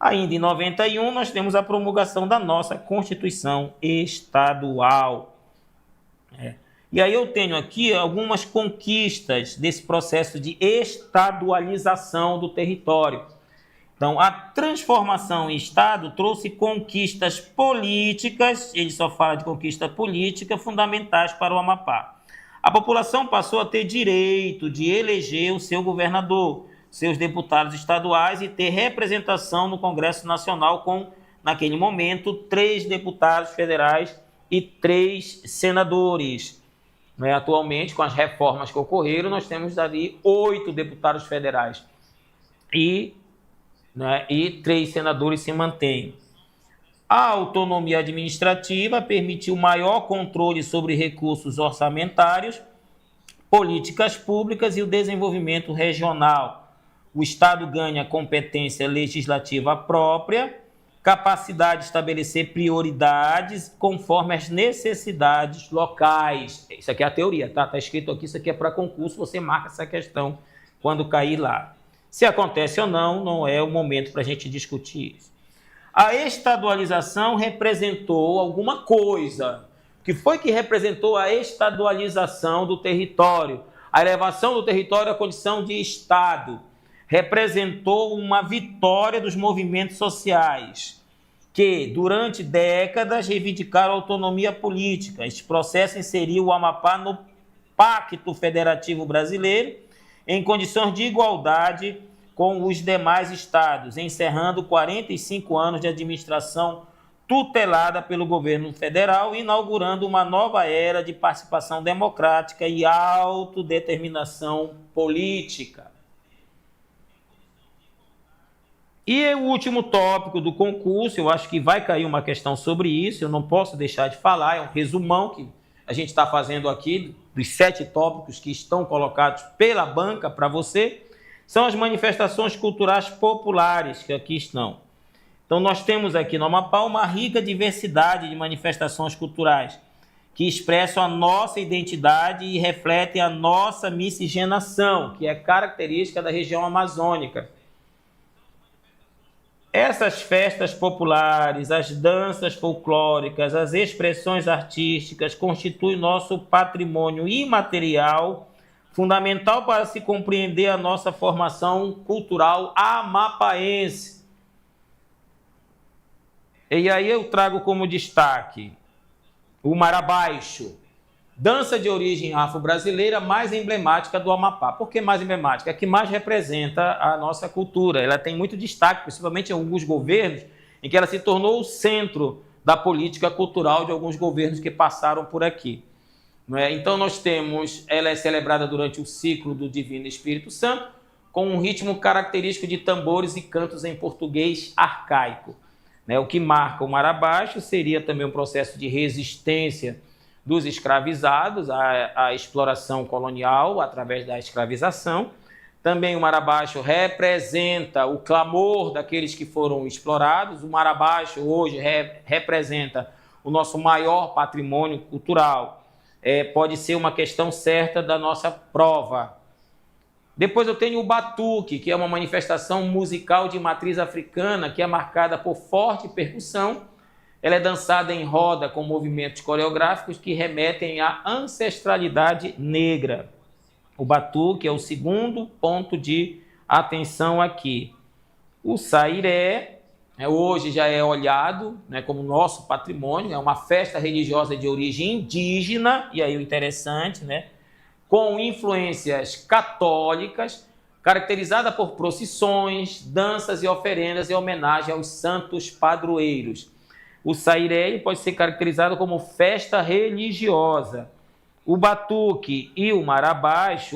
Ainda em 91, nós temos a promulgação da nossa Constituição Estadual. E aí eu tenho aqui algumas conquistas desse processo de estadualização do território. Então, a transformação em Estado trouxe conquistas políticas, ele só fala de conquista política, fundamentais para o Amapá. A população passou a ter direito de eleger o seu governador, seus deputados estaduais e ter representação no Congresso Nacional com, naquele momento, 3 deputados federais e 3 senadores. Atualmente, com as reformas que ocorreram, nós temos ali 8 deputados federais e 3 senadores se mantêm. A autonomia administrativa permitiu maior controle sobre recursos orçamentários, políticas públicas e o desenvolvimento regional. O Estado ganha competência legislativa própria, capacidade de estabelecer prioridades conforme as necessidades locais. Isso aqui é a teoria, tá? Está escrito aqui, isso aqui é para concurso, você marca essa questão quando cair lá. Se acontece ou não, não é o momento para a gente discutir isso. A estadualização representou alguma coisa. O que foi que representou a estadualização do território? A elevação do território à condição de Estado. Representou uma vitória dos movimentos sociais que, durante décadas, reivindicaram autonomia política. Este processo inseriu o Amapá no Pacto Federativo Brasileiro em condições de igualdade com os demais estados, encerrando 45 anos de administração tutelada pelo governo federal e inaugurando uma nova era de participação democrática e autodeterminação política. E o último tópico do concurso, eu acho que vai cair uma questão sobre isso, eu não posso deixar de falar, é um resumão que a gente está fazendo aqui, dos 7 tópicos que estão colocados pela banca para você, são as manifestações culturais populares que aqui estão. Então, nós temos aqui no Amapá uma rica diversidade de manifestações culturais que expressam a nossa identidade e refletem a nossa miscigenação, que é característica da região amazônica. Essas festas populares, as danças folclóricas, as expressões artísticas constituem nosso patrimônio imaterial, fundamental para se compreender a nossa formação cultural amapaense. E aí eu trago como destaque o Marabaixo, dança de origem afro-brasileira mais emblemática do Amapá. Por que mais emblemática? É que mais representa a nossa cultura. Ela tem muito destaque, principalmente em alguns governos, em que ela se tornou o centro da política cultural de alguns governos que passaram por aqui. Não é? Então nós temos, ela é celebrada durante o ciclo do Divino Espírito Santo, com um ritmo característico de tambores e cantos em português arcaico. O que marca o Marabaixo seria também um processo de resistência dos escravizados à exploração colonial através da escravização. Também o Marabaixo representa o clamor daqueles que foram explorados. O Marabaixo hoje representa o nosso maior patrimônio cultural. Pode ser uma questão certa da nossa prova. Depois eu tenho o batuque, que é uma manifestação musical de matriz africana, que é marcada por forte percussão. Ela é dançada em roda com movimentos coreográficos que remetem à ancestralidade negra. O batuque é o segundo ponto de atenção aqui. O sairé, hoje já é olhado como nosso patrimônio, é uma festa religiosa de origem indígena, e aí o interessante, com influências católicas, caracterizada por procissões, danças e oferendas em homenagem aos santos padroeiros. O sairé pode ser caracterizado como festa religiosa. O batuque e o marabaixo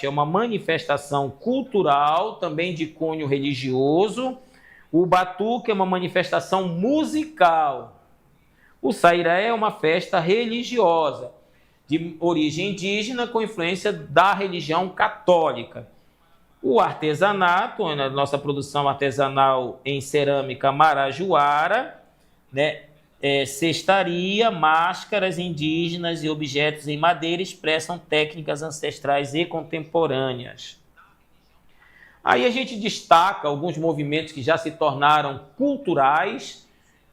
é uma manifestação cultural, também de cunho religioso. O batuque é uma manifestação musical. O sairé é uma festa religiosa, de origem indígena, com influência da religião católica. O artesanato, a nossa produção artesanal em cerâmica marajoara, cestaria, máscaras indígenas e objetos em madeira expressam técnicas ancestrais e contemporâneas. Aí a gente destaca alguns movimentos que já se tornaram culturais,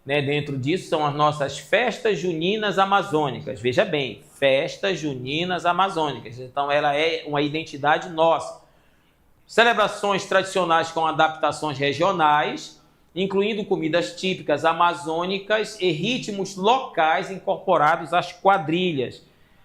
dentro disso são as nossas festas juninas amazônicas. Veja bem, festas juninas amazônicas. Então ela é uma identidade nossa. Celebrações tradicionais com adaptações regionais, incluindo comidas típicas amazônicas e ritmos locais incorporados às quadrilhas.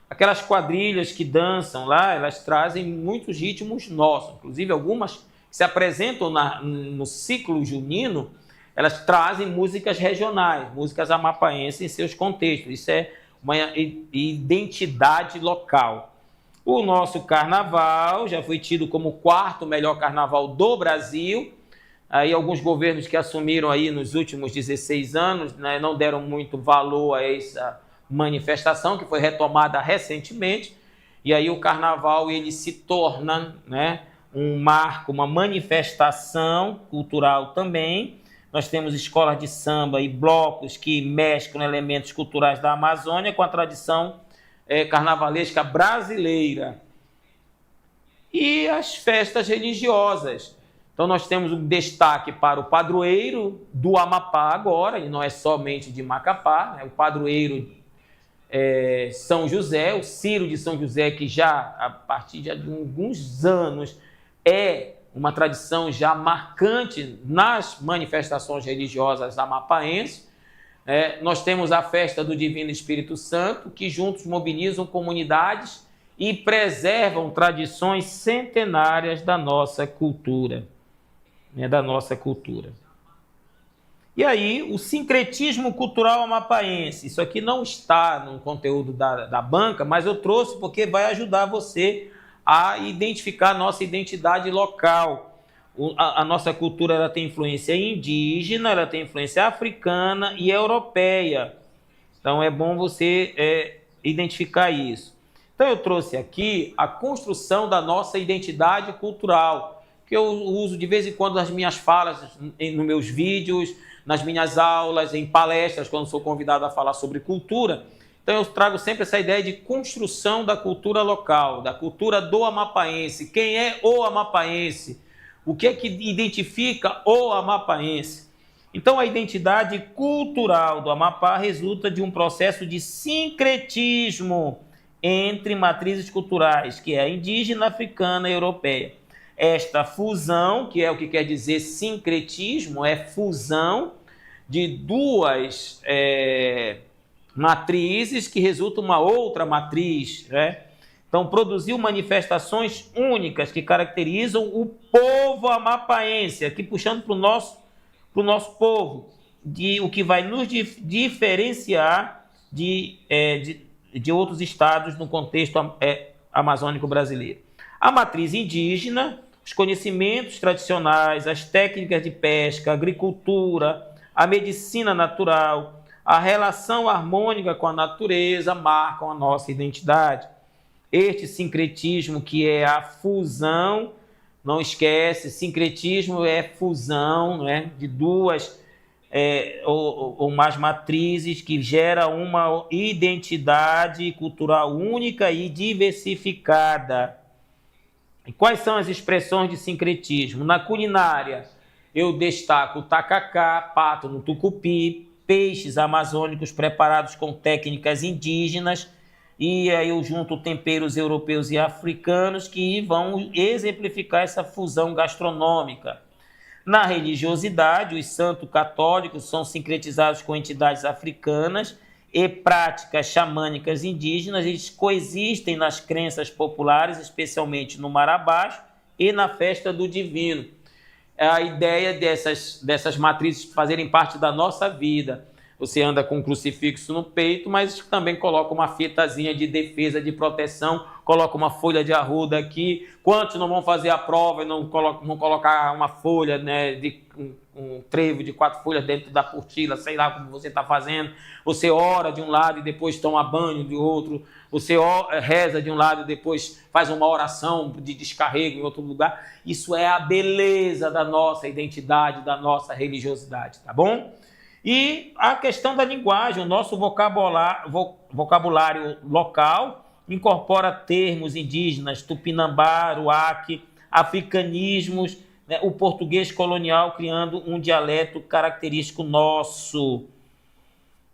Aquelas quadrilhas que dançam lá, elas trazem muitos ritmos nossos, inclusive algumas que se apresentam no ciclo junino, elas trazem músicas regionais, músicas amapaenses em seus contextos. Isso é uma identidade local. O nosso carnaval já foi tido como o 4º melhor carnaval do Brasil. Aí alguns governos que assumiram aí nos últimos 16 anos, não deram muito valor a essa manifestação, que foi retomada recentemente. E aí o carnaval ele se torna um marco, uma manifestação cultural também. Nós temos escolas de samba e blocos que mesclam elementos culturais da Amazônia com a tradição carnavalesca brasileira. E as festas religiosas. Então nós temos um destaque para o padroeiro do Amapá agora, e não é somente de Macapá, o padroeiro São José, o Ciro de São José, que já a partir de alguns anos é uma tradição já marcante nas manifestações religiosas amapaenses. Nós temos a festa do Divino Espírito Santo, que juntos mobilizam comunidades e preservam tradições centenárias da nossa cultura. E aí, o sincretismo cultural amapaense. Isso aqui não está no conteúdo da banca, mas eu trouxe porque vai ajudar você a identificar a nossa identidade local. a nossa cultura ela tem influência indígena, ela tem influência africana e europeia. Então é bom você identificar isso. Então eu trouxe aqui a construção da nossa identidade cultural, que eu uso de vez em quando nas minhas falas, nos meus vídeos, nas minhas aulas, em palestras, quando sou convidado a falar sobre cultura. Então eu trago sempre essa ideia de construção da cultura local, da cultura do amapaense. Quem é o amapaense? O que é que identifica o amapaense? Então a identidade cultural do Amapá resulta de um processo de sincretismo entre matrizes culturais, que é a indígena, africana e europeia. Esta fusão, que é o que quer dizer sincretismo, é fusão de duas matrizes que resulta uma outra matriz, né? Então, produziu manifestações únicas que caracterizam o povo amapaense, aqui puxando para o nosso povo, o que vai nos diferenciar de outros estados no contexto amazônico brasileiro. A matriz indígena, os conhecimentos tradicionais, as técnicas de pesca, a agricultura, a medicina natural, a relação harmônica com a natureza marcam a nossa identidade. Este sincretismo, que é a fusão, não esquece, sincretismo é fusão, né, de duas ou mais matrizes, que gera uma identidade cultural única e diversificada. E quais são as expressões de sincretismo? Na culinária, eu destaco o tacacá, pato no tucupi, peixes amazônicos preparados com técnicas indígenas, e aí eu junto temperos europeus e africanos que vão exemplificar essa fusão gastronômica. Na religiosidade, os santos católicos são sincretizados com entidades africanas e práticas xamânicas indígenas. Eles coexistem nas crenças populares, especialmente no Marabás e na festa do divino. A ideia dessas matrizes fazerem parte da nossa vida. Você anda com um crucifixo no peito, mas também coloca uma fitazinha de defesa, de proteção, coloca uma folha de arruda aqui. Quantos não vão fazer a prova e não vão colocar uma folha, né, de um trevo de 4 folhas dentro da portila, sei lá como você está fazendo. Você ora de um lado e depois toma banho de outro. Você reza de um lado e depois faz uma oração de descarrego em outro lugar. Isso é a beleza da nossa identidade, da nossa religiosidade, tá bom? E a questão da linguagem, o nosso vocabulário local incorpora termos indígenas, tupinambá, uaque, africanismos, né, o português colonial criando um dialeto característico nosso.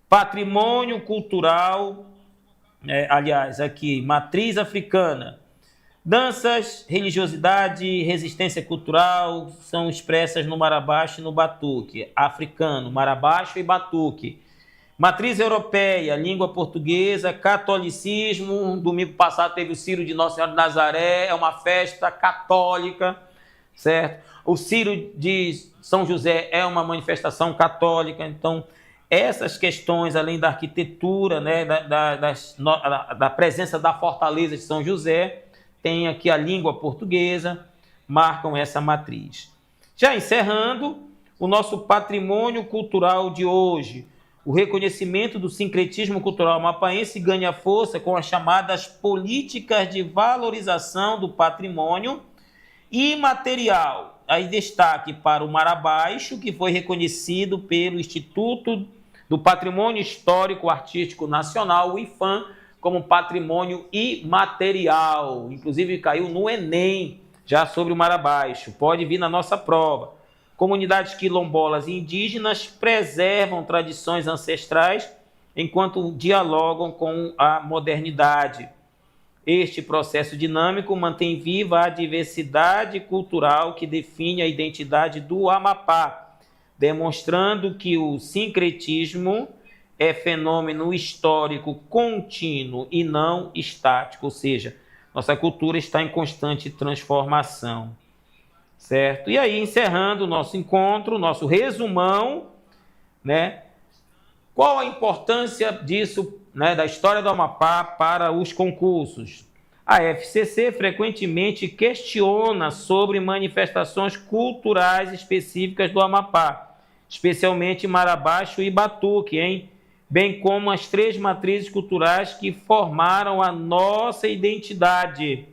Patrimônio cultural, aliás, aqui, matriz africana. Danças, religiosidade, resistência cultural são expressas no marabaixo e no batuque. Africano, marabaixo e batuque. Matriz europeia, língua portuguesa, catolicismo. Domingo passado teve o Círio de Nossa Senhora de Nazaré, é uma festa católica, certo? O Círio de São José é uma manifestação católica. Então, essas questões, além da arquitetura, né, da presença da fortaleza de São José, tem aqui a língua portuguesa, marcam essa matriz. Já encerrando, o nosso patrimônio cultural de hoje. O reconhecimento do sincretismo cultural amapaense ganha força com as chamadas políticas de valorização do patrimônio imaterial. Aí destaque para o Marabaixo, que foi reconhecido pelo Instituto do Patrimônio Histórico Artístico Nacional, o IPHAN, como patrimônio imaterial. Inclusive caiu no Enem, já sobre o Marabaixo. Pode vir na nossa prova. Comunidades quilombolas e indígenas preservam tradições ancestrais enquanto dialogam com a modernidade. Este processo dinâmico mantém viva a diversidade cultural que define a identidade do Amapá, demonstrando que o sincretismo é fenômeno histórico contínuo e não estático, ou seja, nossa cultura está em constante transformação, certo? E aí, encerrando o nosso encontro, nosso resumão, né? Qual a importância disso, né, da história do Amapá para os concursos? A FCC frequentemente questiona sobre manifestações culturais específicas do Amapá, especialmente Marabaixo e Batuque, hein? Bem como as 3 matrizes culturais que formaram a nossa identidade.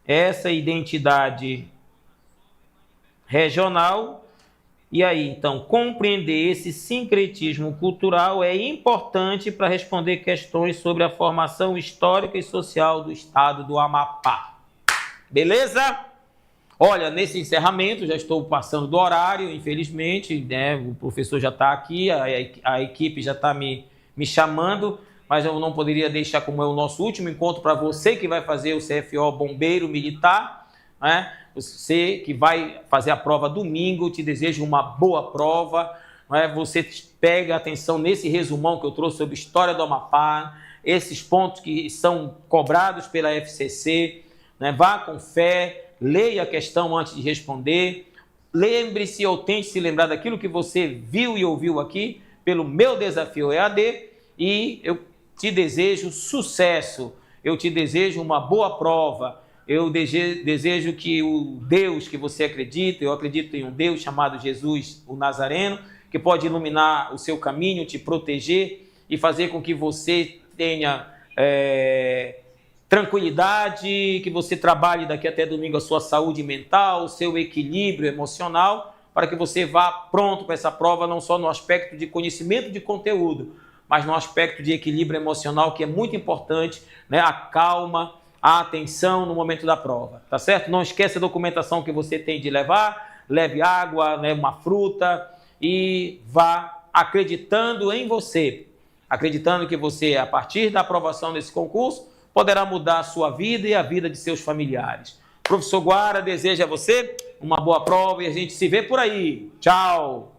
Essa identidade regional. E aí, então, compreender esse sincretismo cultural é importante para responder questões sobre a formação histórica e social do estado do Amapá. Beleza? Olha, nesse encerramento, já estou passando do horário, infelizmente, né? O professor já está aqui, a equipe já está me chamando, mas eu não poderia deixar, como é o nosso último encontro, para você que vai fazer o CFO Bombeiro Militar, né? Você que vai fazer a prova domingo, te desejo uma boa prova, né? Você pega atenção nesse resumão que eu trouxe sobre história do Amapá, esses pontos que são cobrados pela FCC, né? Vá com fé, leia a questão antes de responder, lembre-se ou tente se lembrar daquilo que você viu e ouviu aqui pelo meu desafio EAD, e eu te desejo sucesso, eu te desejo uma boa prova, eu desejo que o Deus que você acredita, eu acredito em um Deus chamado Jesus, o Nazareno, que pode iluminar o seu caminho, te proteger e fazer com que você tenha tranquilidade, que você trabalhe daqui até domingo a sua saúde mental, o seu equilíbrio emocional, para que você vá pronto para essa prova, não só no aspecto de conhecimento de conteúdo, mas no aspecto de equilíbrio emocional, que é muito importante, né? A calma, a atenção no momento da prova, tá certo? Não esqueça a documentação que você tem de levar, leve água, né, uma fruta, e vá acreditando em você, acreditando que você, a partir da aprovação desse concurso, poderá mudar a sua vida e a vida de seus familiares. Professor Guara deseja a você uma boa prova e a gente se vê por aí. Tchau!